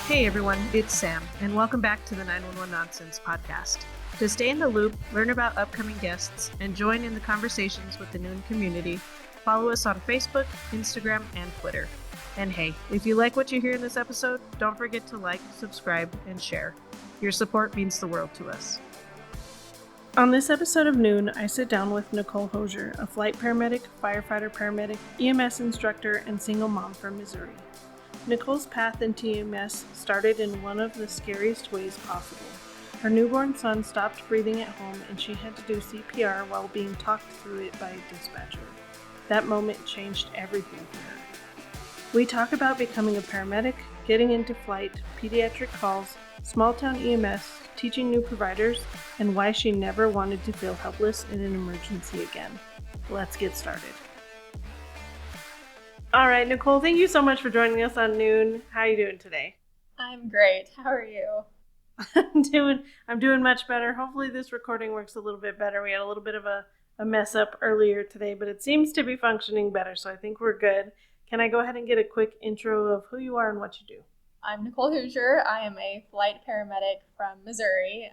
Hey everyone, it's Sam, and welcome back to the 911 Nonsense podcast. To stay in the loop, learn about upcoming guests, and join in the conversations with the Noon community, follow us on Facebook, Instagram, and Twitter. And hey, if you like what you hear in this episode, don't forget to like, subscribe, and share. Your support means the world to us. On this episode of Noon, I sit down with Nicole Hooser, a flight paramedic, firefighter paramedic, EMS instructor, and single mom from Missouri. Nicole's path into EMS started in one of the scariest ways possible. Her newborn son stopped breathing at home and she had to do CPR while being talked through it by a dispatcher. That moment changed everything for her. We talk about becoming a paramedic, getting into flight, pediatric calls, small-town EMS, teaching new providers, and why she never wanted to feel helpless in an emergency again. Let's get started. All right, Nicole, thank you so much for joining us on Noon. How are you doing today? I'm great. How are you? I'm doing much better. Hopefully this recording works a little bit better. We had a little bit of a mess up earlier today, but it seems to be functioning better, so I think we're good. Can I go ahead and get a quick intro of who you are and what you do? I'm Nicole Hooser. I am a flight paramedic from Missouri.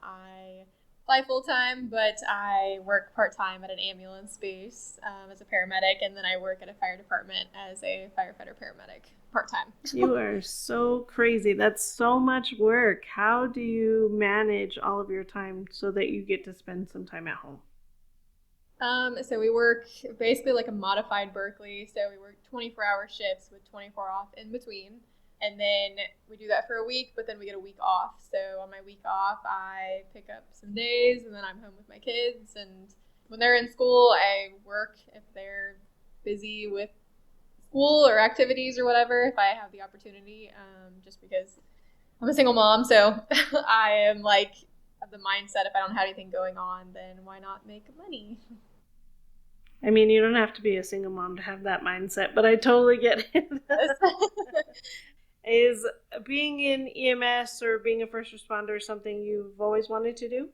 I fly full-time, but I work part-time at an ambulance base as a paramedic, and then I work at a fire department as a firefighter paramedic part-time. You are so crazy. That's so much work. How do you manage all of your time so that you get to spend some time at home? So we work basically like a modified Berkeley. So we work 24-hour shifts with 24 off in between. And then we do that for a week, but then we get a week off. So on my week off, I pick up some days, and then I'm home with my kids. And when they're in school, I work if they're busy with school or activities or whatever, if I have the opportunity, just because I'm a single mom. So I am like of the mindset, if I don't have anything going on, then why not make money? I mean, you don't have to be a single mom to have that mindset, but I totally get it. Is being in EMS or being a first responder something you've always wanted to do?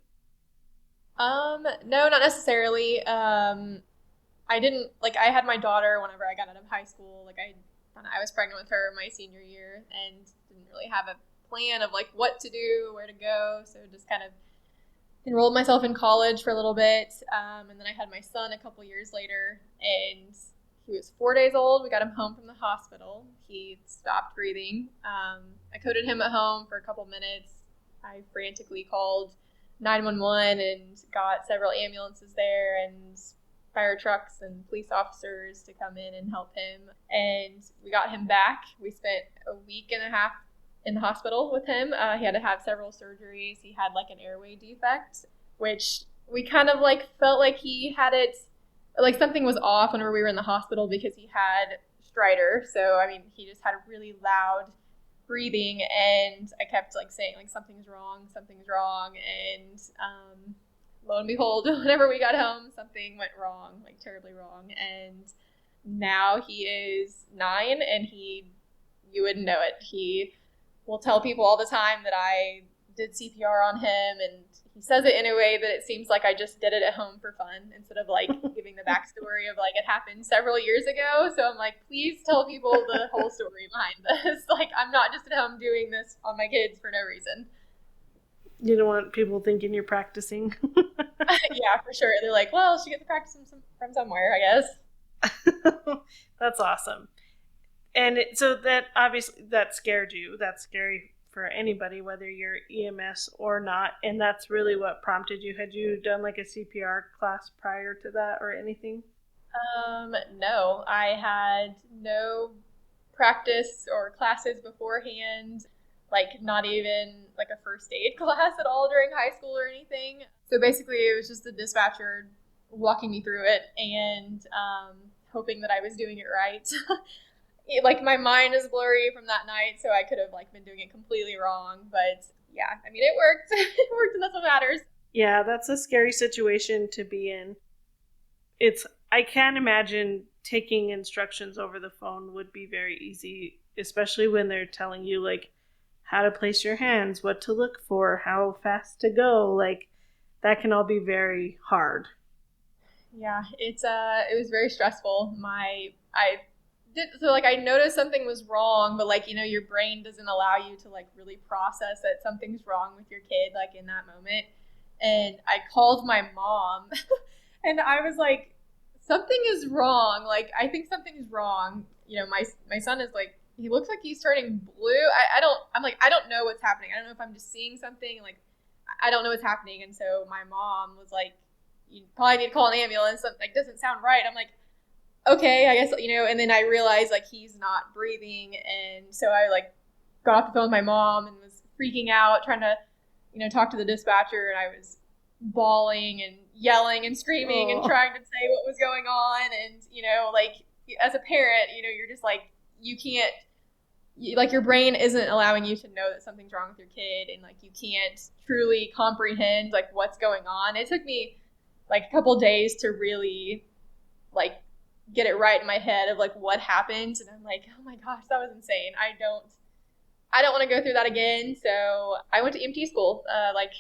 No, not necessarily. I didn't, like, I had my daughter whenever I got out of high school. Like, I was pregnant with her my senior year and didn't really have a plan of, like, what to do, where to go. So just kind of enrolled myself in college for a little bit. And then I had my son a couple years later, and he was 4 days old. We got him home from the hospital. He stopped breathing. I coded him at home for a couple minutes. I frantically called 911 and got several ambulances there and fire trucks and police officers to come in and help him. And we got him back. We spent a week and a half in the hospital with him. He had to have several surgeries. He had like an airway defect, which we kind of like felt like he had it, like something was off whenever we were in the hospital because he had stridor. So, I mean, he just had really loud breathing, and I kept like saying like something's wrong. And lo and behold, whenever we got home, something went wrong, like terribly wrong. And now he is 9 and you wouldn't know it. He will tell people all the time that I did CPR on him, and he says it in a way that it seems like I just did it at home for fun instead of like giving the backstory of like it happened several years ago. So I'm like, please tell people the whole story behind this. Like, I'm not just at home doing this on my kids for no reason. You don't want people thinking you're practicing. Yeah, for sure. They're like, well, she gets to practice from somewhere, I guess. That's awesome. And so that obviously that scared you. That's scary for anybody, whether you're EMS or not. And that's really what prompted you. Had you done like a CPR class prior to that or anything? No, I had no practice or classes beforehand, like not even like a first aid class at all during high school or anything. So basically it was just the dispatcher walking me through it and hoping that I was doing it right. Like, my mind is blurry from that night, so I could have like been doing it completely wrong. But yeah, I mean, it worked. It worked, and that's what matters. Yeah, that's a scary situation to be in. I can't imagine taking instructions over the phone would be very easy, especially when they're telling you like how to place your hands, what to look for, how fast to go. Like that can all be very hard. Yeah, it was very stressful. I noticed something was wrong, but like, your brain doesn't allow you to like really process that something's wrong with your kid like in that moment. And I called my mom and I was like, something is wrong. Like, I think something's wrong. My son is like, he looks like he's turning blue. I don't know what's happening. I don't know if I'm just seeing something. Like, I don't know what's happening. And so my mom was like, you probably need to call an ambulance. Something like doesn't sound right. I'm like, okay, I guess, and then I realized like he's not breathing. And so I like got off the phone with my mom and was freaking out, trying to, talk to the dispatcher. And I was bawling and yelling and screaming and trying to say what was going on. And, like as a parent, you're just like, you can't, like your brain isn't allowing you to know that something's wrong with your kid. And like, you can't truly comprehend like what's going on. It took me like a couple days to really like get it right in my head of like what happened. And I'm like, oh my gosh, that was insane. I don't want to go through that again. So I went to EMT school, like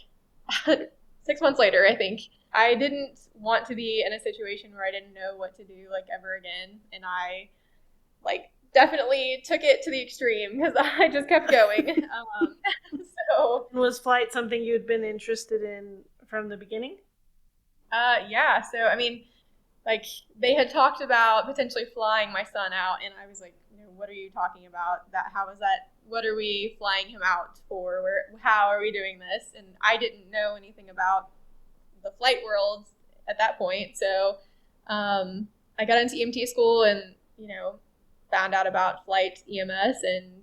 6 months later, I think. I didn't want to be in a situation where I didn't know what to do like ever again. And I like definitely took it to the extreme because I just kept going. So was flight something you'd been interested in from the beginning? Yeah. So, I mean, like they had talked about potentially flying my son out. And I was like, what are you talking about? How is that? What are we flying him out for? How are we doing this? And I didn't know anything about the flight world at that point. So I got into EMT school and, found out about flight EMS. And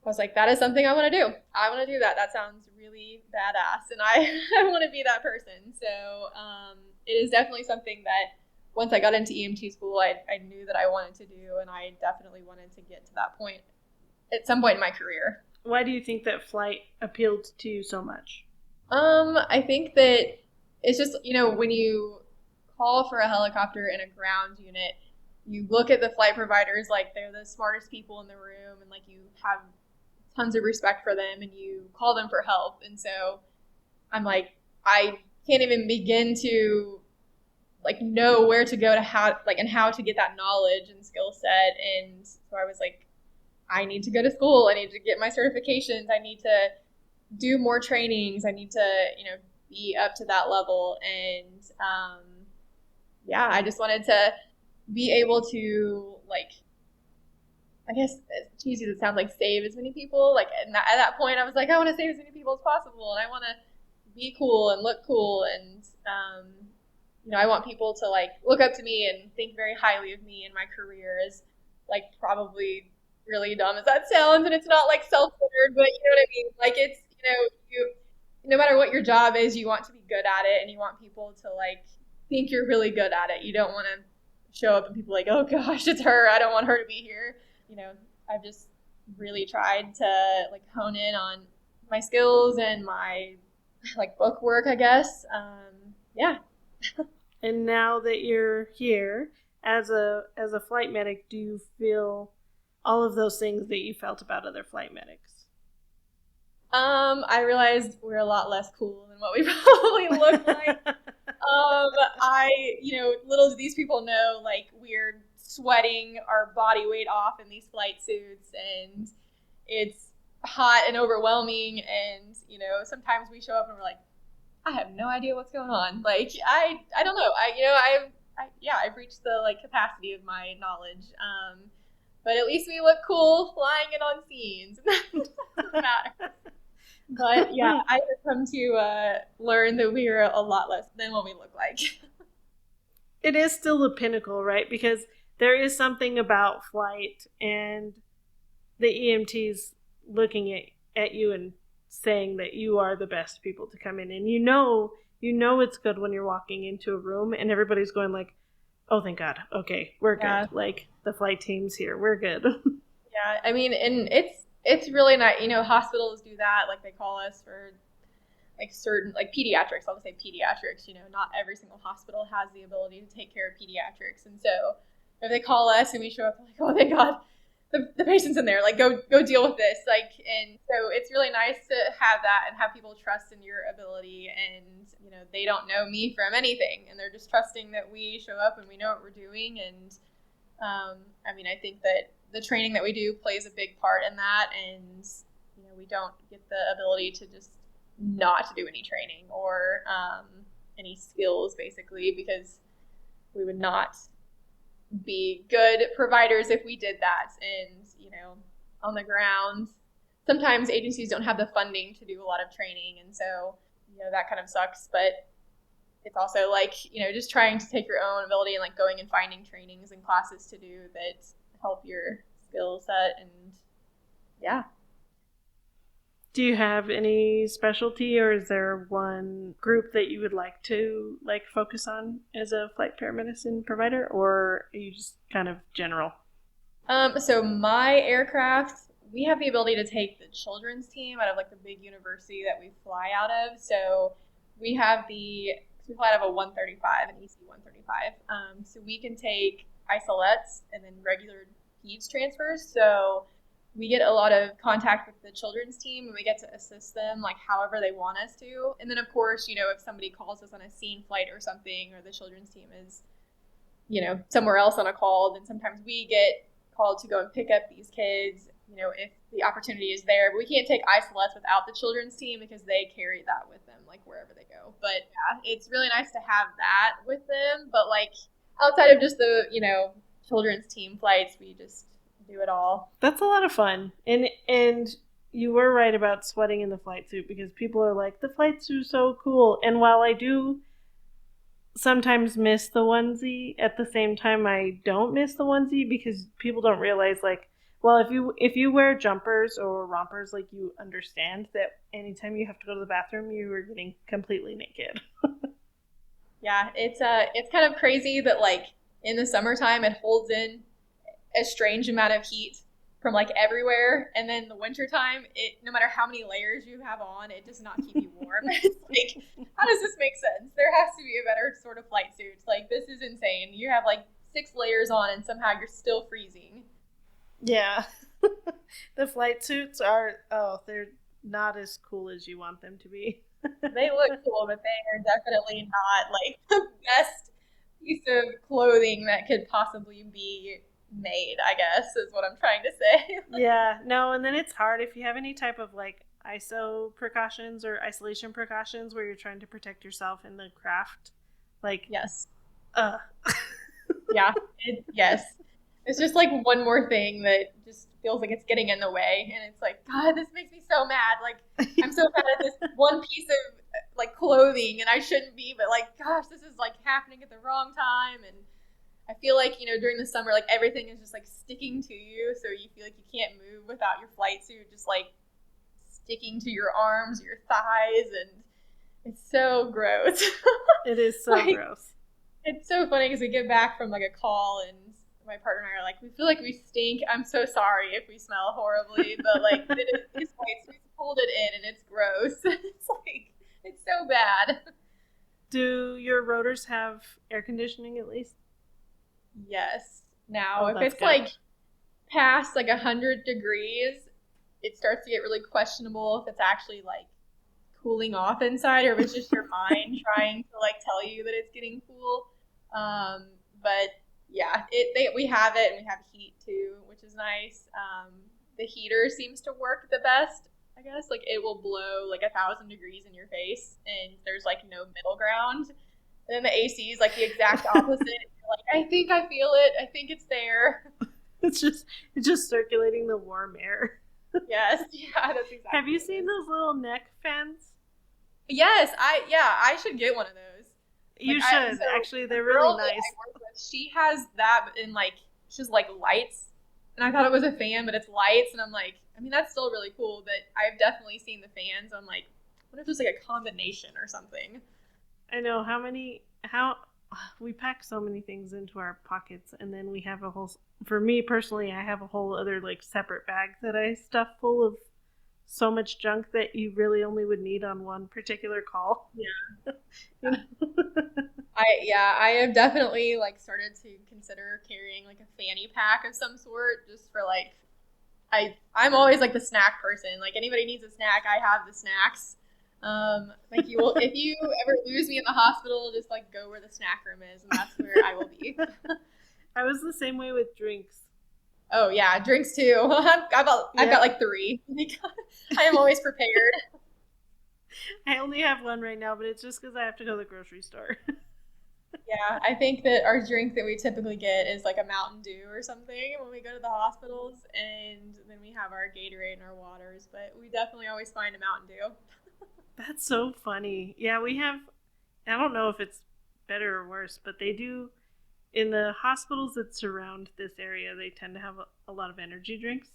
I was like, that is something I want to do. I want to do that. That sounds really badass. And I want to be that person. So it is definitely something that once I got into EMT school, I knew that I wanted to do. And I definitely wanted to get to that point at some point in my career. Why do you think that flight appealed to you so much? I think that it's just, when you call for a helicopter in a ground unit, you look at the flight providers like they're the smartest people in the room and like you have tons of respect for them and you call them for help. And so I'm like, I can't even begin to like know where to go to how to get that knowledge and skill set. And so I was like, I need to go to school. I need to get my certifications. I need to do more trainings. I need to, be up to that level. And yeah, I just wanted to be able to like, I guess it's cheesy to sound like save as many people. Like at that point, I was like, I want to save as many people as possible, and I want to be cool and look cool, and I want people to like look up to me and think very highly of me and my career. As like probably really dumb as that sounds, and it's not like self-centered, but you know what I mean. Like it's you no matter what your job is, you want to be good at it, and you want people to like think you're really good at it. You don't want to show up and people are like, oh gosh, it's her. I don't want her to be here. I've just really tried to like hone in on my skills and my like book work, I guess. Yeah. And now that you're here as a flight medic, do you feel all of those things that you felt about other flight medics? I realized we're a lot less cool than what we probably look like. Little do these people know, like we're sweating our body weight off in these flight suits, and it's hot and overwhelming. And sometimes we show up and we're like, I have no idea what's going on. Like I don't know. I've reached the like capacity of my knowledge. But at least we look cool flying it on scenes. That doesn't matter. But yeah, I have come to learn that we are a lot less than what we look like. It is still the pinnacle, right? Because there is something about flight and the EMTs looking at you and saying that you are the best people to come in. And you know it's good when you're walking into a room and everybody's going like, oh, thank God. Okay, we're good. Like the flight team's here. We're good. Yeah, I mean, and it's really not, hospitals do that. Like they call us for like certain, like pediatrics, I'll just say pediatrics, you know, not every single hospital has the ability to take care of pediatrics. And so if they call us and we show up, like, oh, thank God, the patient's in there, like, go deal with this. Like, and so it's really nice to have that and have people trust in your ability. And, you know, they don't know me from anything, and they're just trusting that we show up and we know what we're doing. And I mean, I think that the training that we do plays a big part in that. And, you know, we don't get the ability to just not to do any training or any skills, basically, because we would not be good providers if we did that. And, you know, on the ground, sometimes agencies don't have the funding to do a lot of training, and so, you know, that kind of sucks. But it's also like, you know, just trying to take your own ability and like going and finding trainings and classes to do that help your skill set. And yeah. Do you have any specialty, or is there one group that you would like to like focus on as a flight paramedicine provider, or are you just kind of general? So my aircraft, we have the ability to take the children's team out of like the big university that we fly out of. So we fly out of a 135, an EC 135. So we can take isolettes and then regular peds transfers. So we get a lot of contact with the children's team, and we get to assist them like however they want us to. And then, of course, you know, if somebody calls us on a scene flight or something, or the children's team is, you know, somewhere else on a call, then sometimes we get called to go and pick up these kids, you know, if the opportunity is there. But we can't take isolettes without the children's team because they carry that with them, like wherever they go. But yeah, it's really nice to have that with them. But like outside of just the, you know, children's team flights, we just do it all. That's a lot of fun. And you were right about sweating in the flight suit, because people are like, the flight suit's so cool. And while I do sometimes miss the onesie, at the same time I don't miss the onesie, because people don't realize, like, well, if you wear jumpers or rompers, like, you understand that anytime you have to go to the bathroom, you are getting completely naked. Yeah, it's kind of crazy that like in the summertime it holds in a strange amount of heat from like everywhere, and then the wintertime, it, no matter how many layers you have on, it does not keep you warm. It's like, how does this make sense? There has to be a better sort of flight suit. Like, this is insane. You have like 6 layers on and somehow you're still freezing. Yeah. The flight suits they're not as cool as you want them to be. They look cool, but they are definitely not like the best piece of clothing that could possibly be made, I guess, is what I'm trying to say. Yeah, no, and then it's hard if you have any type of like ISO precautions or isolation precautions where you're trying to protect yourself in the craft. Like, yes. uh Yeah, yes. It's just like one more thing that just feels like it's getting in the way, and it's like, God, this makes me so mad. Like, I'm so mad at this one piece of like clothing, and I shouldn't be, but like, gosh, this is like happening at the wrong time. And I feel like, you know, during the summer, like everything is just like sticking to you, so you feel like you can't move without your flight suit just like sticking to your arms or your thighs, and it's so gross. It is so like, gross. It's so funny because we get back from like a call, and my partner and I are like, we feel like we stink. I'm so sorry if we smell horribly, but like this flight suit pulled it in, and it's gross. It's like, it's so bad. Do your rotors have air conditioning at least? Yes. Now, if it's good. like past like 100 degrees, it starts to get really questionable if it's actually like cooling off inside, or if it's just your mind trying to like tell you that it's getting cool. But yeah, we have it, and we have heat too, which is nice. The heater seems to work the best, I guess. Like, it will blow like 1,000 degrees in your face, and there's like no middle ground. And then the AC is like the exact opposite. You're like, I think I feel it. I think it's there. It's just circulating the warm air. Yes, yeah, that's exactly. Have you seen those little neck fans? Yes, I should get one of those. You should. Actually, they're really nice. I work with, she has that in like, she has like lights, and I thought it was a fan, but it's lights, and I'm like, I mean, that's still really cool, but I've definitely seen the fans. I'm like, what if there's like a combination or something? I know how we pack so many things into our pockets, and then we have a whole, for me personally, I have a whole other like separate bag that I stuff full of so much junk that you really only would need on one particular call. Yeah. You know? I have definitely like started to consider carrying like a fanny pack of some sort just for like I'm always like the snack person. Like anybody needs a snack, I have the snacks. Like you will, if you ever lose me in the hospital, just like go where the snack room is, and that's where I will be. I was the same way with drinks. Oh yeah, drinks too. I've got like 3. I am always prepared. I only have one right now, but it's just because I have to go to the grocery store. Yeah, I think that our drink that we typically get is like a Mountain Dew or something when we go to the hospitals, and then we have our Gatorade and our waters, but we definitely always find a Mountain Dew. That's so funny. Yeah, we have, I don't know if it's better or worse, but they do, in the hospitals that surround this area, they tend to have a lot of energy drinks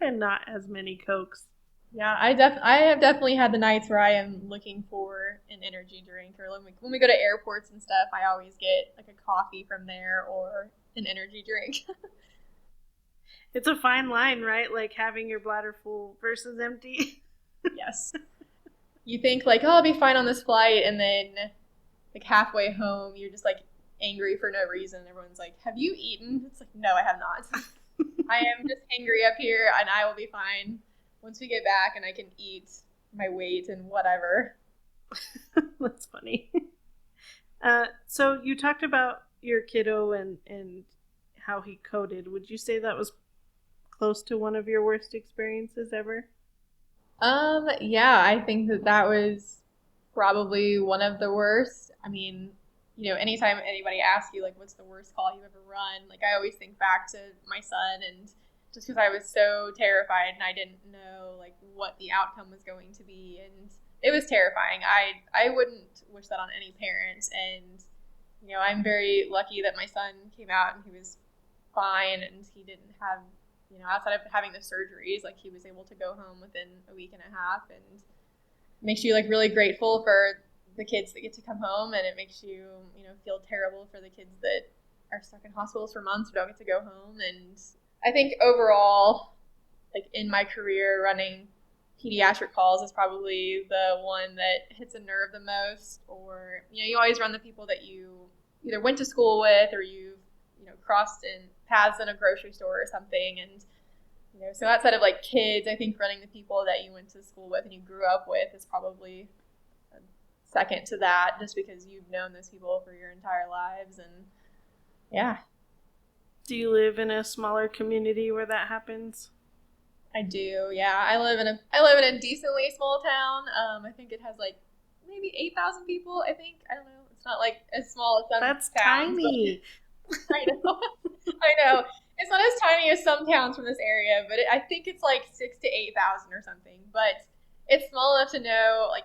and not as many Cokes. Yeah, I have definitely had the nights where I am looking for an energy drink, or when we go to airports and stuff, I always get like a coffee from there or an energy drink. It's a fine line, right? Like having your bladder full versus empty. Yes. You think like, oh, I'll be fine on this flight, and then like halfway home, you're just like angry for no reason. Everyone's like, have you eaten? It's like, no, I have not. I am just angry up here, and I will be fine once we get back and I can eat my weight and whatever. That's funny. So you talked about your kiddo and how he coded. Would you say that was close to one of your worst experiences ever? Yeah, I think that was probably one of the worst. I mean, anytime anybody asks you like what's the worst call you've ever run, like I always think back to my son, and just because I was so terrified and I didn't know like what the outcome was going to be, and it was terrifying. I wouldn't wish that on any parent, and I'm very lucky that my son came out and he was fine, and he didn't have outside of having the surgeries, like he was able to go home within a week and a half, and it makes you like really grateful for the kids that get to come home, and it makes you feel terrible for the kids that are stuck in hospitals for months who don't get to go home. And I think overall, like in my career, running pediatric calls is probably the one that hits a nerve the most. Or you always run the people that you either went to school with or you've crossed in paths in a grocery store or something. And so outside of like kids, I think running the people that you went to school with and you grew up with is probably second to that, just because you've known those people for your entire lives. And yeah. Do you live in a smaller community where that happens? I do. Yeah, I live in a decently small town. I think it has like maybe 8,000 people. I think, I don't know. It's not like as small as some That's towns. tiny. I know. I know. It's not as tiny as some towns from this area, but I think it's like 6,000 to 8,000 or something. But it's small enough to know, like,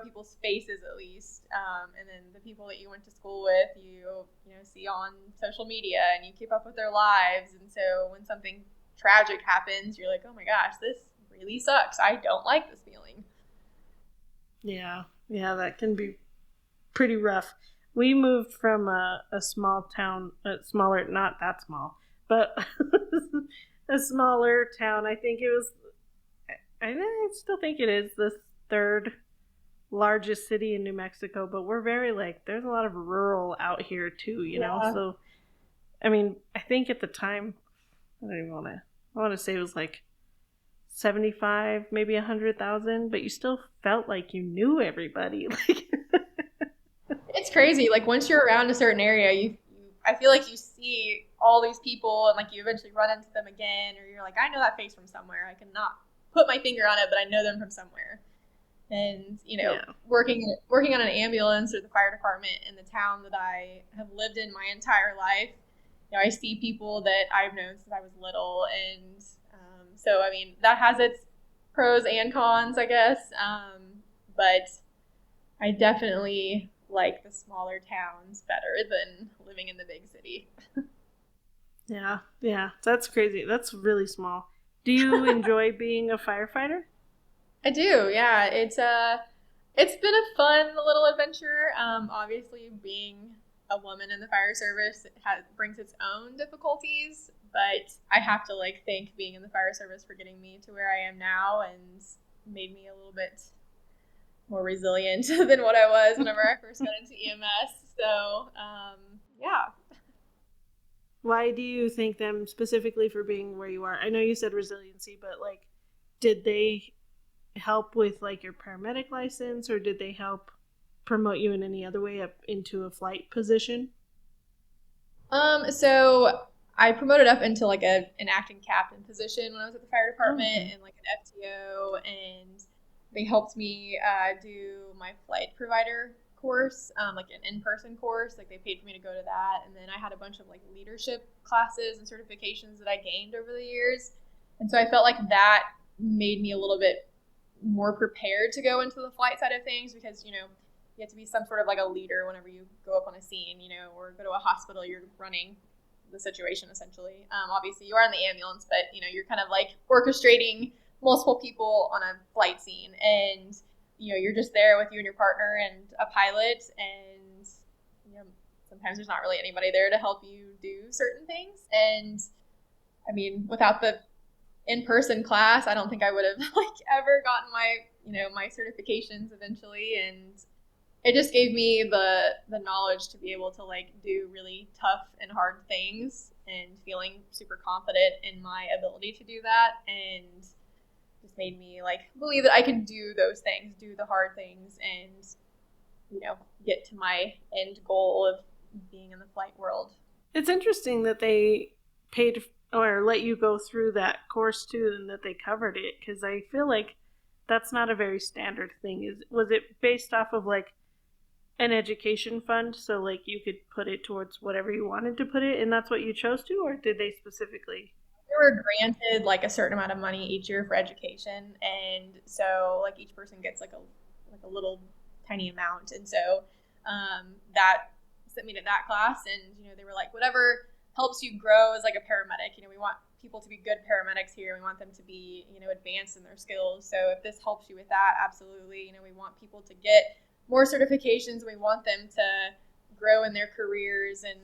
people's faces at least. And then the people that you went to school with, you see on social media, and you keep up with their lives. And so when something tragic happens, you're like, oh my gosh, this really sucks. I don't like this feeling. Yeah, that can be pretty rough. We moved from a small town, smaller, not that small, but a smaller town. I still think it is the third largest city in New Mexico, but we're very there's a lot of rural out here too, you know? So, I mean, I think at the time, I want to say it was like 75, maybe 100,000, but you still felt like you knew everybody. It's crazy. Like once you're around a certain area, I feel like you see all these people, and like you eventually run into them again, or you're like, I know that face from somewhere. I cannot put my finger on it, but I know them from somewhere. And working on an ambulance or the fire department in the town that I have lived in my entire life, I see people that I've known since I was little, and so I mean that has its pros and cons, I guess. But I definitely like the smaller towns better than living in the big city. Yeah, that's crazy. That's really small. Do you enjoy being a firefighter? I do, yeah. It's been a fun little adventure. Obviously, being a woman in the fire service brings its own difficulties, But I have to like thank being in the fire service for getting me to where I am now and made me a little bit more resilient than what I was whenever I first got into EMS. So, yeah. Why do you thank them specifically for being where you are? I know you said resiliency, but like, did they help with like your paramedic license, or did they help promote you in any other way up into a flight position? So I promoted up into like an acting captain position when I was at the fire department and like an FTO, and they helped me do my flight provider course, like an in-person course. Like they paid for me to go to that, and then I had a bunch of like leadership classes and certifications that I gained over the years, and so I felt like that made me a little bit more prepared to go into the flight side of things because you have to be some sort of like a leader whenever you go up on a scene, or go to a hospital. You're running the situation essentially. Obviously, you are in the ambulance, but you're kind of like orchestrating multiple people on a flight scene, and you're just there with you and your partner and a pilot, and sometimes there's not really anybody there to help you do certain things. And I mean, without the in-person class, I don't think I would have like ever gotten my my certifications eventually, and it just gave me the knowledge to be able to like do really tough and hard things, and feeling super confident in my ability to do that, and just made me like believe that I can do those things, do the hard things, and get to my end goal of being in the flight world. It's interesting that they paid or let you go through that course too, and that they covered it, because I feel like that's not a very standard thing. Was it based off of like an education fund, so like you could put it towards whatever you wanted to put it, and that's what you chose to, or did they specifically? We were granted like a certain amount of money each year for education, and so like each person gets like a little tiny amount, and so that sent me to that class, and they were like, whatever helps you grow as like a paramedic. We want people to be good paramedics here. We want them to be advanced in their skills. So if this helps you with that, absolutely. We want people to get more certifications. We want them to grow in their careers, and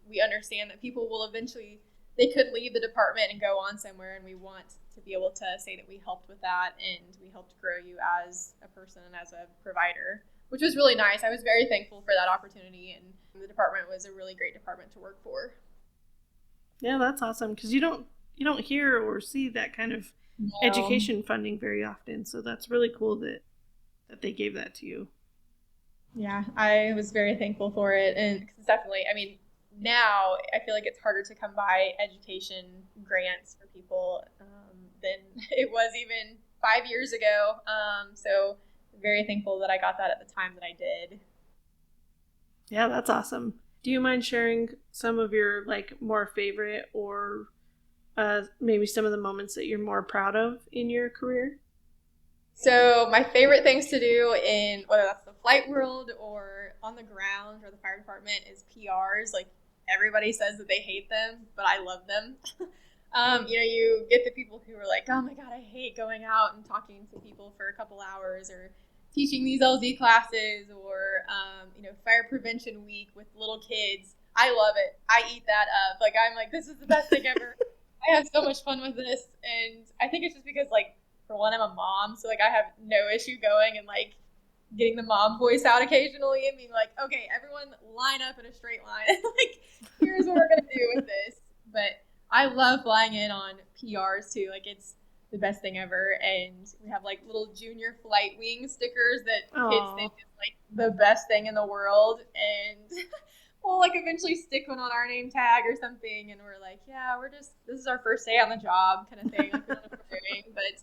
we understand that people will eventually, they could leave the department and go on somewhere, and we want to be able to say that we helped with that, and we helped grow you as a person and as a provider, which was really nice. I was very thankful for that opportunity, and the department was a really great department to work for. Yeah, that's awesome, because you don't hear or see that kind of education funding very often, so that's really cool that they gave that to you. Yeah, I was very thankful for it, and it's definitely, I mean, now I feel like it's harder to come by education grants for people than it was even 5 years ago. So very thankful that I got that at the time that I did. Yeah, that's awesome. Do you mind sharing some of your like more favorite, or maybe some of the moments that you're more proud of in your career? So my favorite things to do in whether that's the flight world or on the ground or the fire department is PRs. Like everybody says that they hate them, but I love them. You get the people who are like, oh my God, I hate going out and talking to people for a couple hours, or teaching these LD classes, or, fire prevention week with little kids. I love it. I eat that up. Like, I'm like, this is the best thing ever. I have so much fun with this. And I think it's just because, like, for one, I'm a mom. So, like, I have no issue going and, like, getting the mom voice out occasionally and being like, okay, everyone line up in a straight line. Like, here's what we're going to do with this. But I love flying in on PRs, too. Like, it's the best thing ever. And we have like little junior flight wing stickers that kids think is like the best thing in the world, and we'll like eventually stick one on our name tag or something, and we're like, yeah, this is our first day on the job kind of thing. Like, we don't know what we're doing. But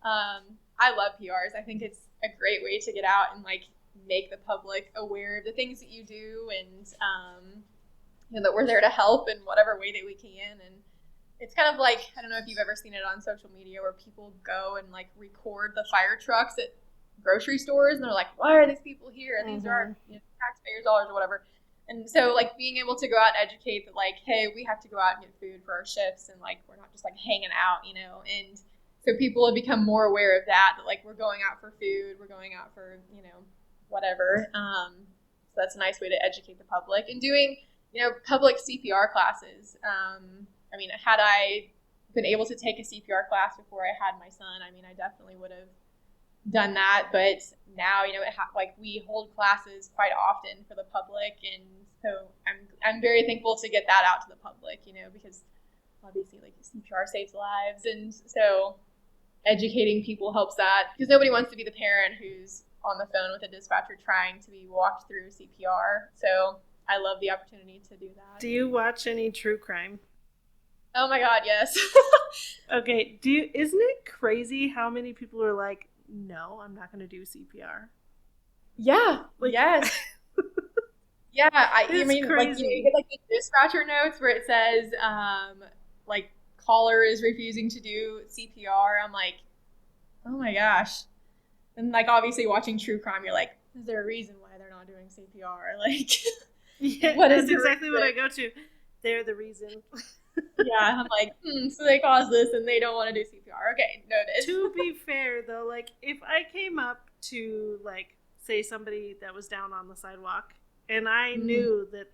I love PRs. I think it's a great way to get out and like make the public aware of the things that you do, and that we're there to help in whatever way that we can. And it's kind of like, I don't know if you've ever seen it on social media where people go and like record the fire trucks at grocery stores, and they're like, why are these people here? And these are taxpayers' dollars or whatever. And so like being able to go out and educate that like, hey, we have to go out and get food for our shifts, and like we're not just like hanging out, and so people have become more aware of that like we're going out for food, we're going out for, whatever. So that's a nice way to educate the public. And doing, public CPR classes I mean, had I been able to take a CPR class before I had my son, I mean, I definitely would have done that. But now, like we hold classes quite often for the public, and so I'm very thankful to get that out to the public, because obviously like CPR saves lives, and so educating people helps that, because nobody wants to be the parent who's on the phone with a dispatcher trying to be walked through CPR. So I love the opportunity to do that. Do you watch any true crime? Oh my God, yes. Okay, isn't it crazy how many people are like, no, I'm not going to do CPR? Yeah, yes. Yeah, I mean, crazy. like, you get like the dispatcher notes where it says, like, caller is refusing to do CPR. I'm like, oh my gosh. And like, obviously watching true crime, you're like, is there a reason why they're not doing CPR? Like, yeah, that's exactly what I go to. They're the reason. Yeah, I'm like, so they caused this and they don't want to do CPR. Okay, noted. To be fair, though, like, if I came up to, like, say somebody that was down on the sidewalk, and I knew that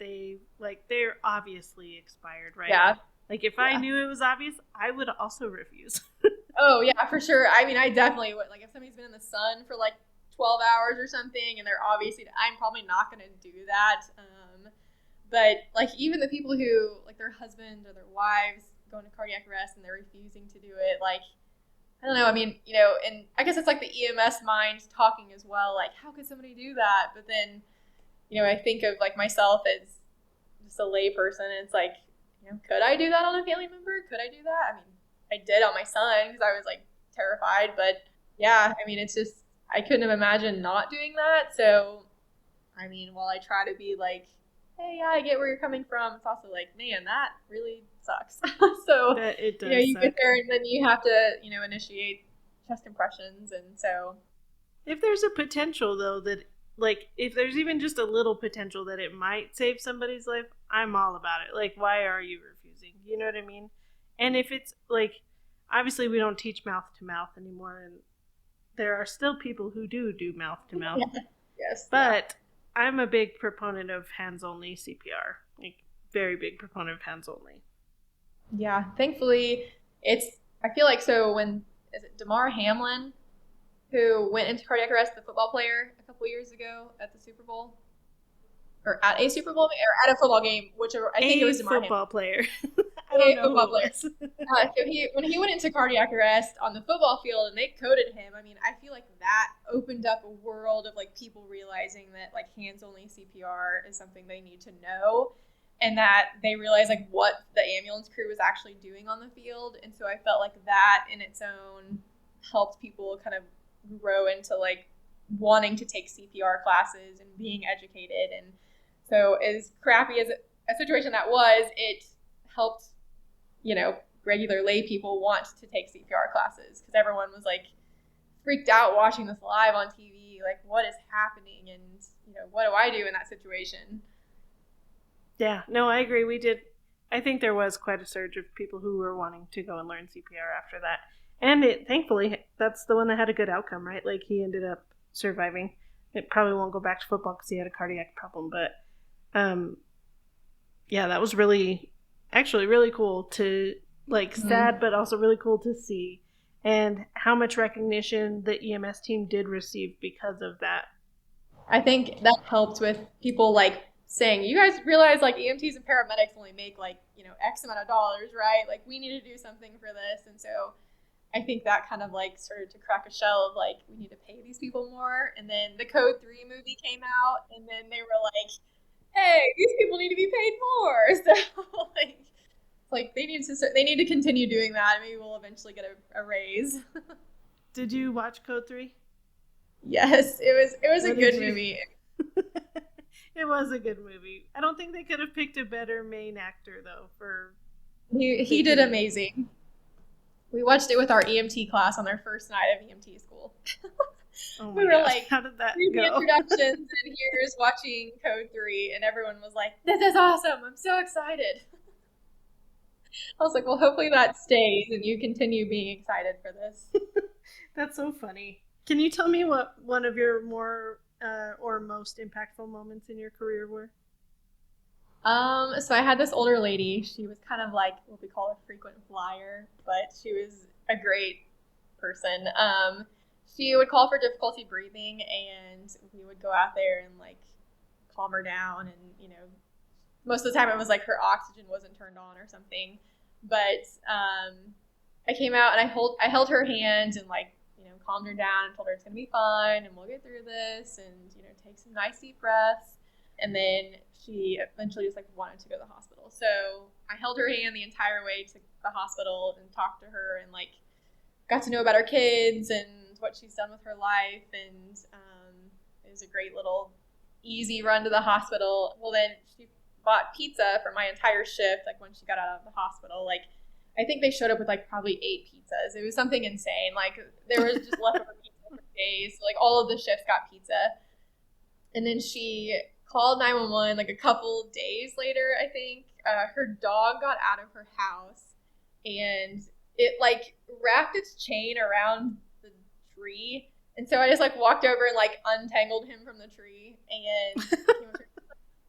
they're obviously expired, right? Yeah. Like, if I knew it was obvious, I would also refuse. Oh, yeah, for sure. I mean, I definitely would. Like, if somebody's been in the sun for, like, 12 hours or something, and they're obviously, I'm probably not going to do that. But, like, even the people who, like, their husband or their wives go into cardiac arrest and they're refusing to do it, like, I don't know. I mean, and I guess it's like the EMS mind talking as well. Like, how could somebody do that? But then, I think of, like, myself as just a lay person, and it's like, could I do that on a family member? Could I do that? I mean, I did on my son because I was, like, terrified. But, yeah, I mean, it's just, I couldn't have imagined not doing that. So, I mean, while I try to be, like, hey, yeah, I get where you're coming from, it's also like, man, that really sucks. So, it does you suck. get there and then you have to, initiate chest compressions. And so, if there's a potential, though, that, like, if there's even just a little potential that it might save somebody's life, I'm all about it. Like, why are you refusing? You know what I mean? And if it's, like, obviously we don't teach mouth-to-mouth anymore, and there are still people who do mouth-to-mouth. Yeah. Yes. But I'm a big proponent of hands-only CPR. Like, very big proponent of hands-only. Yeah, thankfully, I feel like, so is it Damar Hamlin, who went into cardiac arrest, the football player, a couple years ago at the Super Bowl? Or at a Super Bowl, or at a football game, whichever. I think it was Damar Hamlin. Football player. I don't know football who player. it was. So when he went into cardiac arrest on the football field and they coded him, I mean, I feel like that opened up a world of, like, people realizing that, like, hands-only CPR is something they need to know, and that they realized, like, what the ambulance crew was actually doing on the field. And so I felt like that in its own helped people kind of grow into, like, wanting to take CPR classes and being educated. And so as crappy as a situation that was, it helped, regular lay people want to take CPR classes, because everyone was, like, freaked out watching this live on TV. Like, what is happening? And, what do I do in that situation? Yeah, no, I agree. I think there was quite a surge of people who were wanting to go and learn CPR after that. And thankfully, that's the one that had a good outcome, right? Like, he ended up surviving. It probably won't go back to football because he had a cardiac problem. But, yeah, that was actually really cool to, like, sad, but also really cool to see. And how much recognition the EMS team did receive because of that. I think that helped with people, like, saying, you guys realize, like, EMTs and paramedics only make, like, X amount of dollars, right? Like, we need to do something for this. And so I think that kind of, like, started to crack a shell of, like, we need to pay these people more. And then the Code 3 movie came out, and then they were like, hey, these people need to be paid more. So, like they need to continue doing that. Maybe we'll eventually get a raise. Did you watch Code 3? Yes, it was a good movie. It was a good movie. I don't think they could have picked a better main actor, though. He did amazing. We watched it with our EMT class on their first night of EMT school. Oh we were gosh. like, how did that go? Introductions, and here's watching Code 3, and everyone was like, this is awesome. I'm so excited. I was like, well, hopefully that stays and you continue being excited for this. That's so funny. Can you tell me what one of your more or most impactful moments in your career were? So I had this older lady. She was kind of like what we call a frequent flyer, but she was a great person. She would call for difficulty breathing, and we would go out there and like calm her down. And most of the time it was like her oxygen wasn't turned on or something. But I came out and I held her hand and like calmed her down and told her it's gonna be fine and we'll get through this and take some nice deep breaths. And then she eventually just like wanted to go to the hospital. So I held her hand the entire way to the hospital and talked to her and like got to know about her kids and what she's done with her life. And it was a great little easy run to the hospital. Well, then she bought pizza for my entire shift. Like when she got out of the hospital, like I think they showed up with like probably 8 pizzas. It was something insane. Like there was just leftover pizza for days. So, like all of the shifts got pizza. And then she called 911 like a couple days later, I think. Her dog got out of her house and it like wrapped its chain around the tree. And so I just like walked over and like untangled him from the tree and came over,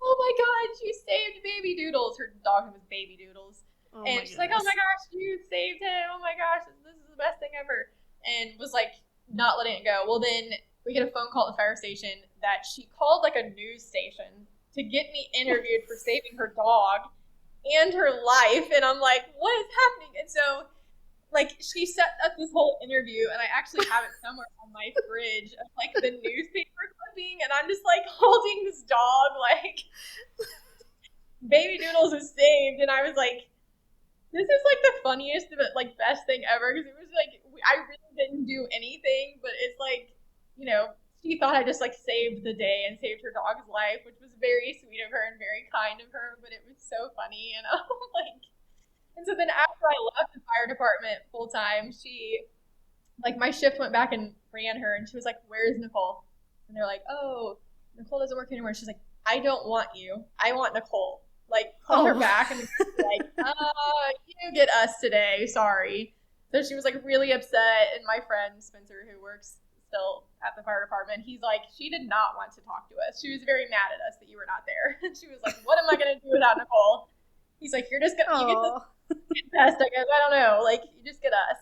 oh my God, you saved Baby Doodles. Her dog name was Baby Doodles. Oh and she's like, oh my gosh, you saved him. Oh my gosh, this is the best thing ever. And was like not letting it go. Well, then we get a phone call at the fire station that she called like a news station to get me interviewed for saving her dog and her life. And I'm like, what is happening? And so like she set up this whole interview and I actually have it somewhere on my fridge of like the newspaper clipping and I'm just like holding this dog like Baby Doodles is saved. And I was like, this is like the funniest like best thing ever because it was like I really didn't do anything, but it's like she thought I just like saved the day and saved her dog's life, which was very sweet of her and very kind of her, but it was so funny, like. And so then after I left the fire department full time, she like my shift went back and ran her and she was like, where's Nicole? And they're like, oh, Nicole doesn't work anymore. She's like, I don't want you. I want Nicole. Like call her back and like, you get us today. Sorry. So she was like really upset. And my friend Spencer, who works still at the fire department, he's like, she did not want to talk to us. She was very mad at us that you were not there. And she was like, what am I going to do without Nicole? He's like, you're just going to you get the best, I guess. I don't know. Like, you just get us.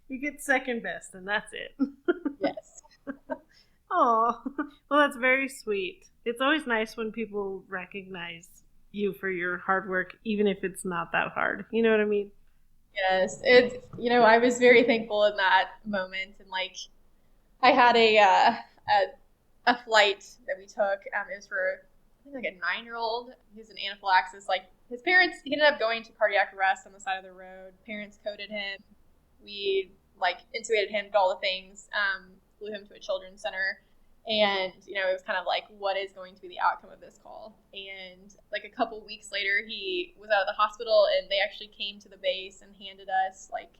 You get second best, and that's it. Yes. Oh, well, that's very sweet. It's always nice when people recognize you for your hard work, even if it's not that hard. You know what I mean? Yes. It's, I was very thankful in that moment. And, like, I had a flight that we took. It was for, I think, like a 9-year-old. He was an anaphylaxis. Like, his parents, he ended up going to cardiac arrest on the side of the road. Parents coded him. We, like, intubated him, did all the things, flew him to a children's center. And, it was kind of like, what is going to be the outcome of this call? And, like, a couple weeks later, he was out of the hospital, and they actually came to the base and handed us, like,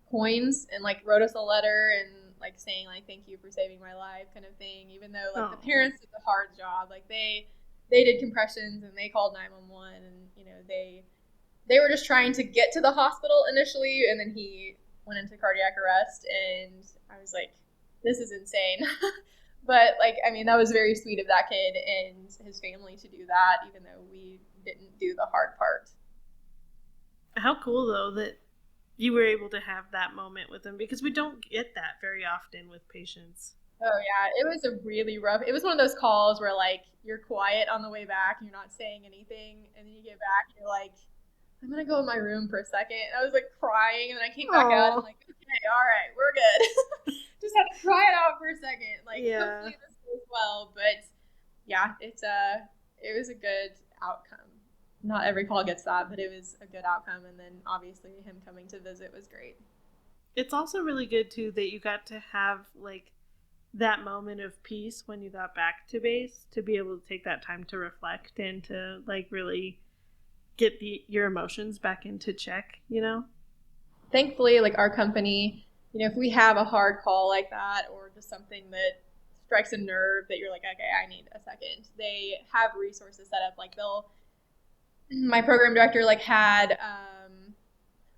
coins and, like, wrote us a letter and, like, saying, like, thank you for saving my life kind of thing, even though, like, the parents did the hard job. Like, they did compressions, and they called 911, and, they were just trying to get to the hospital initially, and then he went into cardiac arrest, and I was like, this is insane. But, like, I mean, that was very sweet of that kid and his family to do that, even though we didn't do the hard part. How cool, though, that you were able to have that moment with him, because we don't get that very often with patients. Oh, yeah. It was a really rough, it was one of those calls where, like, you're quiet on the way back, you're not saying anything, and then you get back, and you're like, I'm going to go in my room for a second. And I was, like, crying, and then I came back out, and I'm like, okay, all right, we're good. Just had to cry it out for a second. Like, hopefully this goes well. But, yeah, it was a good outcome. Not every call gets that, but it was a good outcome. And then, obviously, him coming to visit was great. It's also really good, too, that you got to have, like, that moment of peace when you got back to base, to be able to take that time to reflect and to, like, really get your emotions back into check, Thankfully, like, our company, if we have a hard call like that or just something that strikes a nerve that you're like, okay, I need a second, they have resources set up. Like, my program director, like, had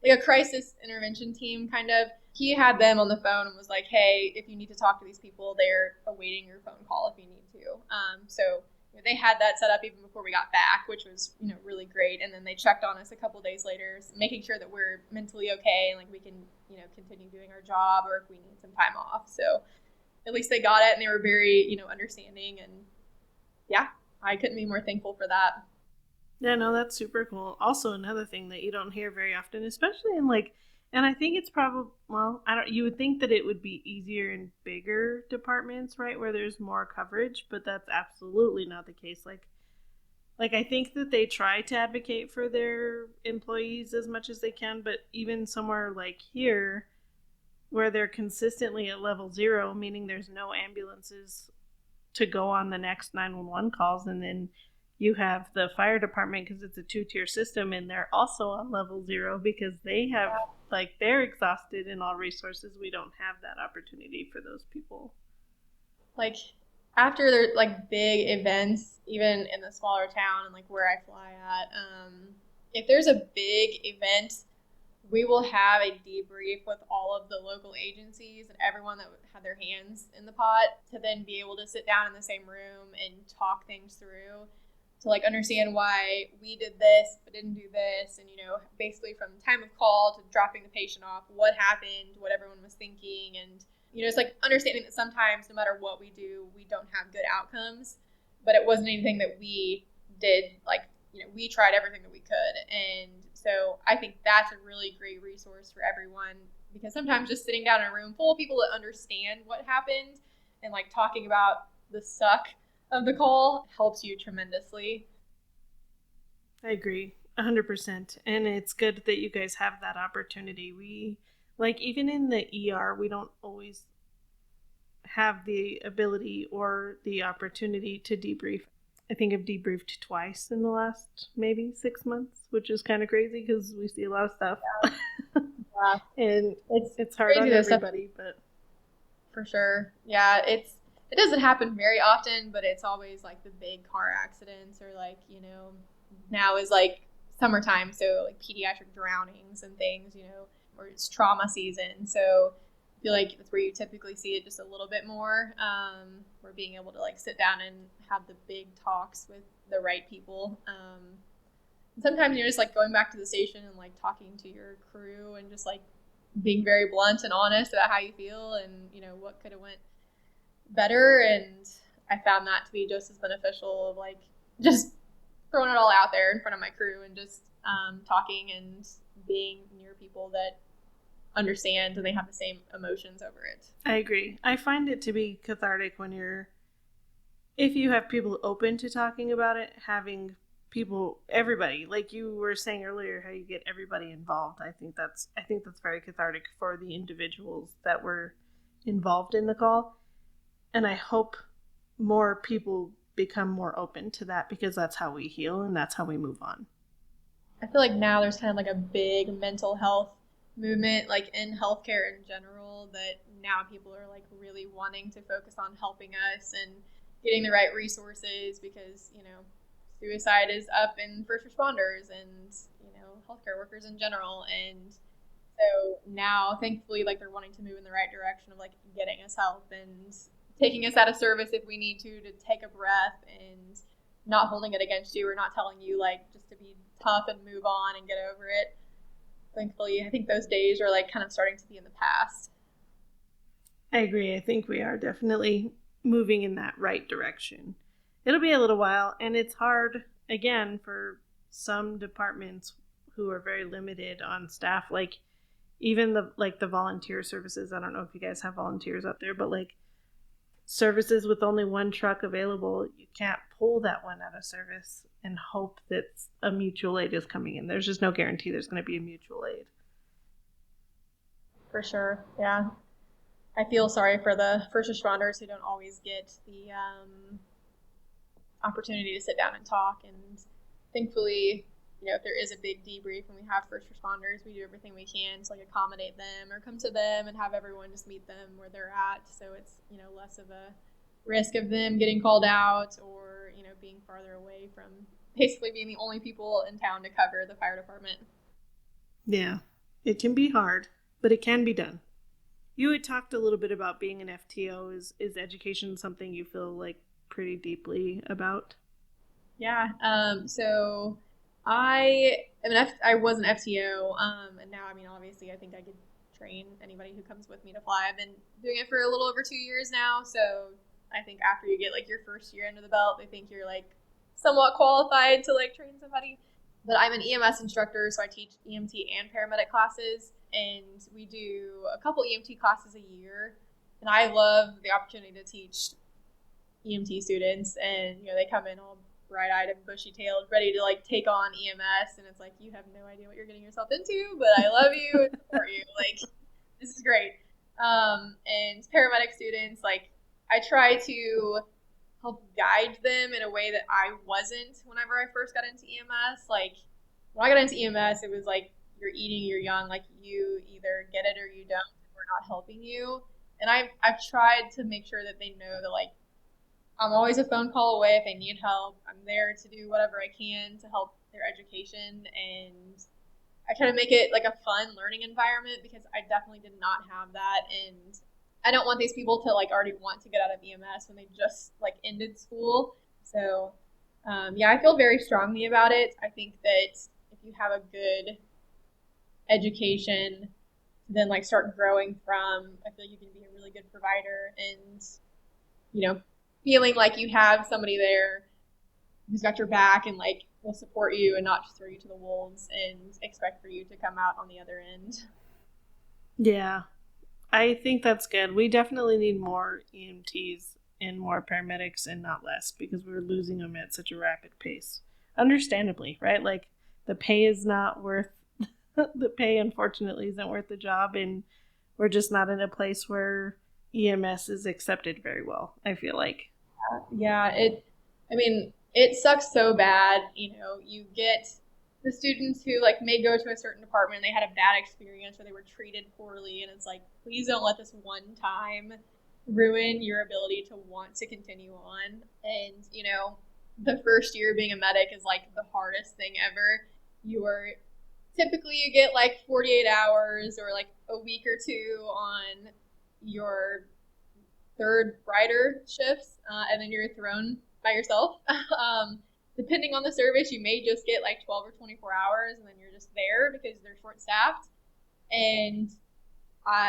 like a crisis intervention team kind of. He had them on the phone and was like, hey, if you need to talk to these people, they're awaiting your phone call if you need to. So they had that set up even before we got back, which was, really great. And then they checked on us a couple days later, making sure that we're mentally okay and like we can, continue doing our job or if we need some time off. So at least they got it and they were very, understanding. And yeah, I couldn't be more thankful for that. Yeah, no, that's super cool. Also, another thing that you don't hear very often, especially in and I think it's probably, you would think that it would be easier in bigger departments, right, where there's more coverage, but that's absolutely not the case. I think that they try to advocate for their employees as much as they can, but even somewhere like here, where they're consistently at level 0, meaning there's no ambulances to go on the next 911 calls, and then you have the fire department because it's a 2-tier system and they're also on level 0 because they have they're exhausted in all resources. We don't have that opportunity for those people. After their big events, even in the smaller town and where I fly at, if there's a big event, we will have a debrief with all of the local agencies and everyone that had their hands in the pot to then be able to sit down in the same room and talk things through, to understand why we did this but didn't do this, and basically from time of call to dropping the patient off, what happened, what everyone was thinking, and it's understanding that sometimes no matter what we do, we don't have good outcomes, but it wasn't anything that we did. We tried everything that we could, and so I think that's a really great resource for everyone, because sometimes just sitting down in a room full of people that understand what happened and talking about the suck of the call helps you tremendously. I agree 100%. And it's good that you guys have that opportunity. We even in the ER, we don't always have the ability or the opportunity to debrief. I think I've debriefed twice in the last maybe 6 months, which is kind of crazy because we see a lot of stuff. Yeah. And it's hard on everybody, but for sure. Yeah, it doesn't happen very often, but it's always the big car accidents or now is summertime, so pediatric drownings and things, or it's trauma season. So I feel like that's where you typically see it just a little bit more. We're being able to sit down and have the big talks with the right people. Sometimes you're just going back to the station and talking to your crew and just being very blunt and honest about how you feel and what could have went better. And I found that to be just as beneficial of just throwing it all out there in front of my crew and just talking and being near people that understand and they have the same emotions over it. I agree. I find it to be cathartic if you have people open to talking about it, having people, everybody, like you were saying earlier, how you get everybody involved. I think that's very cathartic for the individuals that were involved in the call. And I hope more people become more open to that, because that's how we heal and that's how we move on. I feel now there's kind of a big mental health movement in healthcare in general, that now people are really wanting to focus on helping us and getting the right resources, because suicide is up in first responders and healthcare workers in general. And so now thankfully they're wanting to move in the right direction of getting us help and taking us out of service if we need to take a breath, and not holding it against you or not telling you just to be tough and move on and get over it. Thankfully, I think those days are kind of starting to be in the past. I agree. I think we are definitely moving in that right direction. It'll be a little while, and it's hard again for some departments who are very limited on staff, even the volunteer services. I don't know if you guys have volunteers out there, but services with only one truck available, you can't pull that one out of service and hope that a mutual aid is coming in. There's just no guarantee there's going to be a mutual aid. For sure, yeah. I feel sorry for the first responders who don't always get the opportunity to sit down and talk. And thankfully, if there is a big debrief and we have first responders, we do everything we can to accommodate them or come to them and have everyone just meet them where they're at. So it's, less of a risk of them getting called out or, being farther away from basically being the only people in town to cover the fire department. Yeah, it can be hard, but it can be done. You had talked a little bit about being an FTO. Is education something you feel pretty deeply about? Yeah. So I was an FTO, and now, I mean, obviously, I think I could train anybody who comes with me to fly. I've been doing it for a little over 2 years now, so I think after you get like your first year under the belt, they think you're like somewhat qualified to like train somebody. But I'm an EMS instructor, so I teach EMT and paramedic classes, and we do a couple EMT classes a year. And I love the opportunity to teach EMT students, and they come in all bright-eyed and bushy-tailed, ready to like take on EMS, and it's like you have no idea what you're getting yourself into, but I love you and support you. Like this is great. And paramedic students, like I try to help guide them in a way that I wasn't whenever I first got into EMS. Like when I got into EMS, it was like you're eating your young, like you either get it or you don't. We're not helping you. And I've tried to make sure that they know that like I'm always a phone call away if they need help. I'm there to do whatever I can to help their education, and I try to make it like a fun learning environment because I definitely did not have that, and I don't want these people to like already want to get out of EMS when they just like ended school. So yeah, I feel very strongly about it. I think that if you have a good education, then like start growing from, I feel like you can be a really good provider, and you know, feeling like you have somebody there who's got your back and like will support you and not just throw you to the wolves and expect for you to come out on the other end. Yeah, I think that's good. We definitely need more EMTs and more paramedics and not less because we're losing them at such a rapid pace. Understandably, right? Like the pay is not worth the pay, unfortunately, isn't worth the job, and we're just not in a place where EMS is accepted very well, I feel like. Yeah, I mean, it sucks so bad. You get the students who like may go to a certain department and they had a bad experience or they were treated poorly, and it's like, please don't let this one time ruin your ability to want to continue on. And the first year being a medic is like the hardest thing ever. You are typically you get like 48 hours or like a week or two on your third rider shifts, and then you're thrown by yourself. Depending on the service, you may just get like 12 or 24 hours, and then you're just there because they're short staffed, and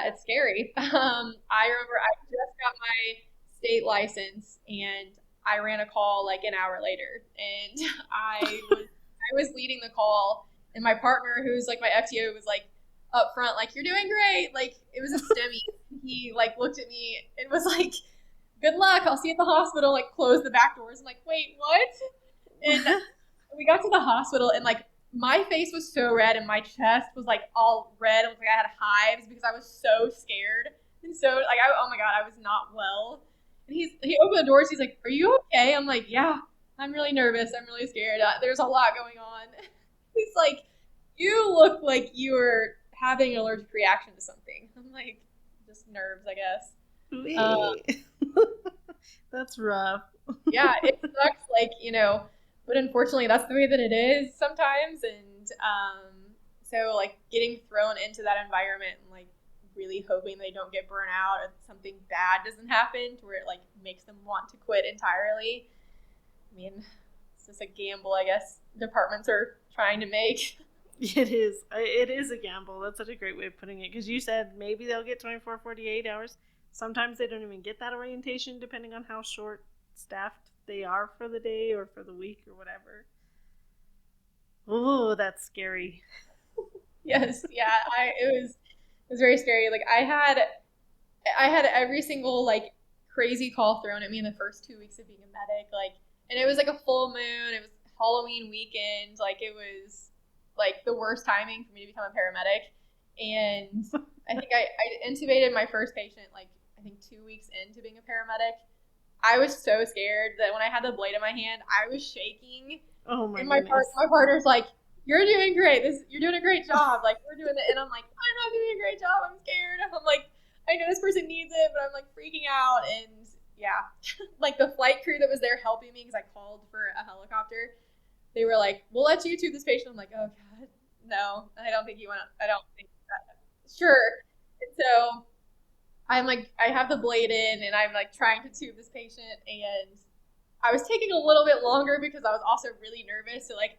it's scary. I remember I just got my state license, and I ran a call like an hour later, and I was leading the call, and my partner, who's like my FTO, was like up front, like, you're doing great. Like it was a STEMI. He like looked at me and was like, "Good luck. I'll see you at the hospital." Like closed the back doors. I'm like, "Wait, what?" And we got to the hospital, and like my face was so red, and my chest was like all red. It was like I had hives because I was so scared, and so like oh my god, I was not well. And he opened the doors. He's like, "Are you okay?" I'm like, "Yeah, I'm really nervous. I'm really scared. There's a lot going on." He's like, "You look like you were having an allergic reaction to something." I'm like, "Just nerves, I guess." Wait. That's rough. Yeah, it sucks. Like but unfortunately, that's the way that it is sometimes. And so like getting thrown into that environment and like really hoping they don't get burnt out and something bad doesn't happen to where it like makes them want to quit entirely. I mean, it's just a gamble, I guess, departments are trying to make. It is. It is a gamble. That's such a great way of putting it. Because you said maybe they'll get 24, 48 hours. Sometimes they don't even get that orientation depending on how short staffed they are for the day or for the week or whatever. Oh, that's scary. Yes, yeah, it was very scary. Like I had every single like crazy call thrown at me in the first 2 weeks of being a medic. Like, and it was like a full moon. It was Halloween weekend. Like it was like the worst timing for me to become a paramedic. And I think I intubated my first patient like I think 2 weeks into being a paramedic. I was so scared that when I had the blade in my hand, I was shaking. Oh my And goodness. my partner's like, "You're doing great. You're doing a great job. Like we're doing it." And I'm like, "I'm not doing a great job. I'm scared." I'm like, "I know this person needs it, but I'm like freaking out." And yeah, like the flight crew that was there helping me because I called for a helicopter, they were like, "We'll let you tube this patient." I'm like, "Oh god, no, I don't think you want to. I don't think that." Sure. And so I'm like, I have the blade in, and I'm like trying to tube this patient, and I was taking a little bit longer because I was also really nervous. So like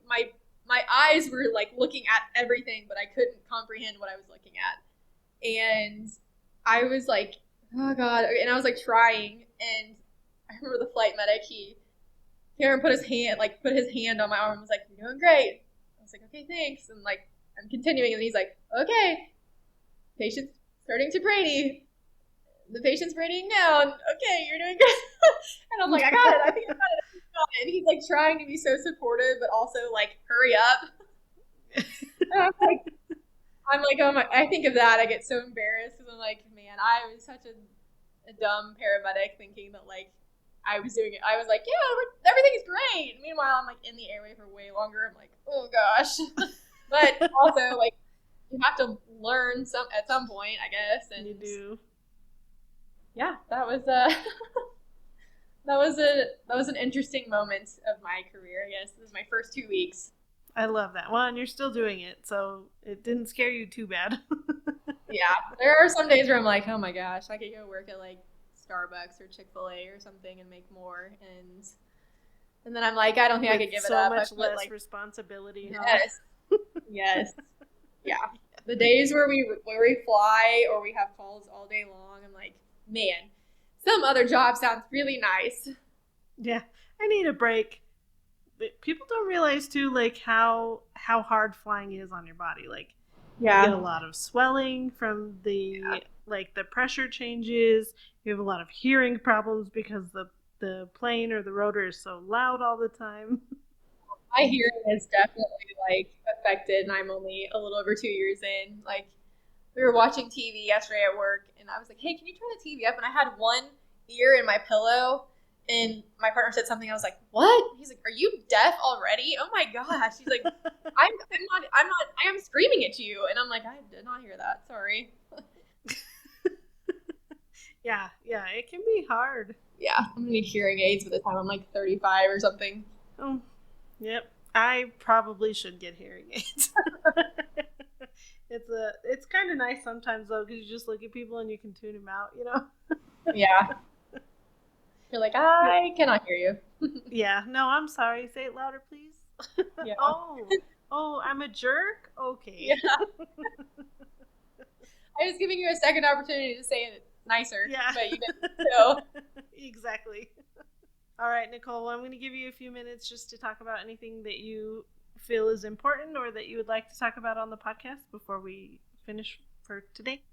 my eyes were like looking at everything, but I couldn't comprehend what I was looking at. And I was like, oh God. And I was like trying. And I remember the flight medic, Karen put his hand on my arm and was like, "You're doing great." I was like, "Okay, thanks." And like, I'm continuing. And he's like, "Okay, patient's starting to brady. The patient's bradying down. Okay, you're doing good." And I'm like, "I got it. I think I got it. I think I got it." And he's like trying to be so supportive, but also like, hurry up. And I'm like, oh my, I think of that. I get so embarrassed because I'm like, man, I was such a dumb paramedic thinking that like I was doing it. I was like, yeah, everything's great. Meanwhile, I'm like in the airway for way longer. I'm like, oh gosh. But also like you have to learn at some point, I guess. And you do. Yeah, that was that was an interesting moment of my career. I guess this is my first 2 weeks. I love that. Well, and you're still doing it, so it didn't scare you too bad. Yeah, there are some days where I'm like, oh my gosh, I could go work at like Starbucks or Chick-fil-A or something and make more, and then I'm like, I don't think I could give it up. So much less like, responsibility. Yes, yes, yeah. The days where we fly or we have calls all day long, I'm like, man, some other job sounds really nice. Yeah, I need a break. People don't realize too, like how hard flying is on your body. Like, yeah, you get a lot of swelling from the like the pressure changes. You have a lot of hearing problems because the plane or the rotor is so loud all the time. my hearing is definitely like affected, and I'm only a little over 2 years in. Like, we were watching TV yesterday at work, and I was like, "Hey, can you turn the TV up?" And I had one ear in my pillow, and my partner said something. I was like, "What?" He's like, "Are you deaf already?" Oh my gosh. He's like, I am screaming at you. And I'm like, I did not hear that. Sorry. Yeah, it can be hard. Yeah, I'm gonna need hearing aids by the time I'm like 35 or something. Oh, yep. I probably should get hearing aids. It's kind of nice sometimes though, because you just look at people and you can tune them out, you know? Yeah. You're like, I cannot hear you. Yeah. No, I'm sorry. Say it louder, please. Yeah. Oh, I'm a jerk? Okay. Yeah. I was giving you a second opportunity to say it nicer, but you didn't. So. Exactly. All right, Nicole, I'm going to give you a few minutes just to talk about anything that you feel is important or that you would like to talk about on the podcast before we finish for today.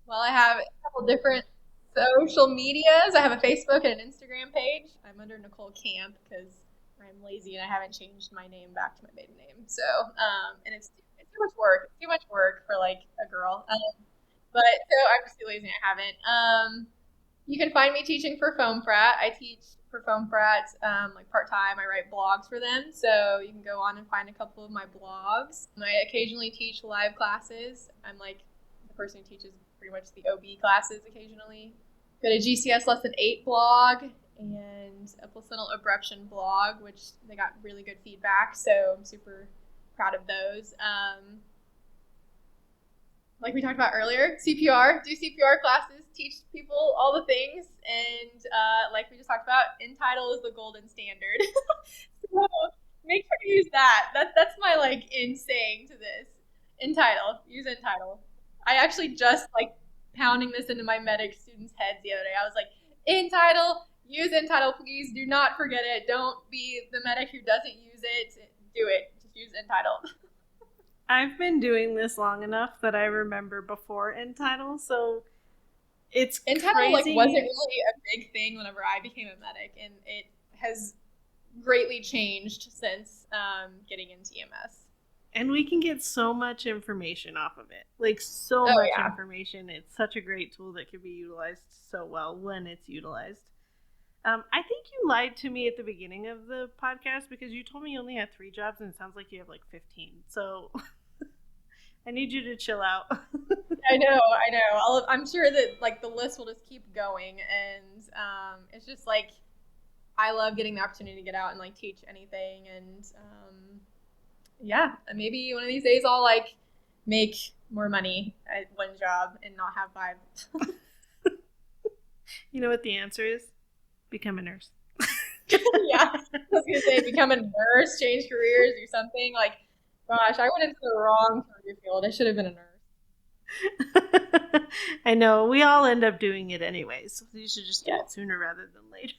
Well, I have a couple different social medias. I have a Facebook and an Instagram page. I'm under Nicole Camp because I'm lazy and I haven't changed my name back to my maiden name. So, and it's too much work. It's too much work for like a girl. But so I'm just too lazy and I haven't. You can find me teaching for Foam Frat. I teach for Foam Frat like part-time. I write blogs for them. So you can go on and find a couple of my blogs. I occasionally teach live classes. I'm like the person who teaches pretty much the OB classes occasionally. Got a GCS Lesson 8 blog and a placental abruption blog, which they got really good feedback. So I'm super proud of those. Like we talked about earlier, CPR, do CPR classes, teach people all the things, and like we just talked about, Entitle is the golden standard. So make sure you use that. That's my like in saying to this. Entitle, use Entitle. I actually just like pounding this into my medic students' heads the other day. I was like, Entitle, use Entitle, please. Do not forget it. Don't be the medic who doesn't use it. Do it. Just use Entitle. I've been doing this long enough that I remember before Entitle, so it's Entitle crazy. Like wasn't really a big thing whenever I became a medic, and it has greatly changed since getting into EMS. And we can get so much information off of it. Like so much information. It's such a great tool that can be utilized so well when it's utilized. I think you lied to me at the beginning of the podcast because you told me you only had 3 jobs and it sounds like you have like 15. So I need you to chill out. I know. I'm sure that like the list will just keep going, and it's just like I love getting the opportunity to get out and like teach anything, and maybe one of these days I'll like make more money at one job and not have 5. You know what the answer is? Become a nurse. Yeah, I was gonna say become a nurse, change careers, or something. Like, gosh, I went into the wrong career field. I should have been a nurse. I know. We all end up doing it anyways. You should just do Yeah. it sooner rather than later.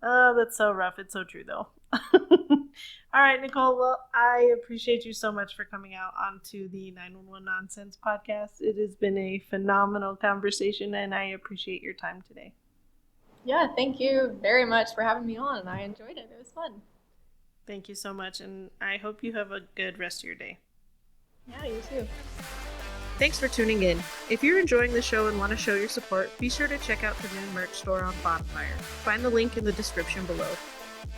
Oh, that's so rough. It's so true, though. All right, Nicole. Well, I appreciate you so much for coming out onto the 911 Nonsense podcast. It has been a phenomenal conversation, and I appreciate your time today. Yeah, thank you very much for having me on. I enjoyed it. It was fun. Thank you so much, and I hope you have a good rest of your day. Yeah, you too. Thanks for tuning in. If you're enjoying the show and want to show your support, be sure to check out the new merch store on Bonfire. Find the link in the description below.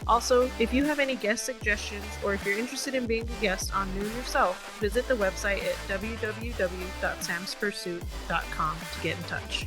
Also, if you have any guest suggestions or if you're interested in being a guest on Noon yourself, visit the website at www.samspursuit.com to get in touch.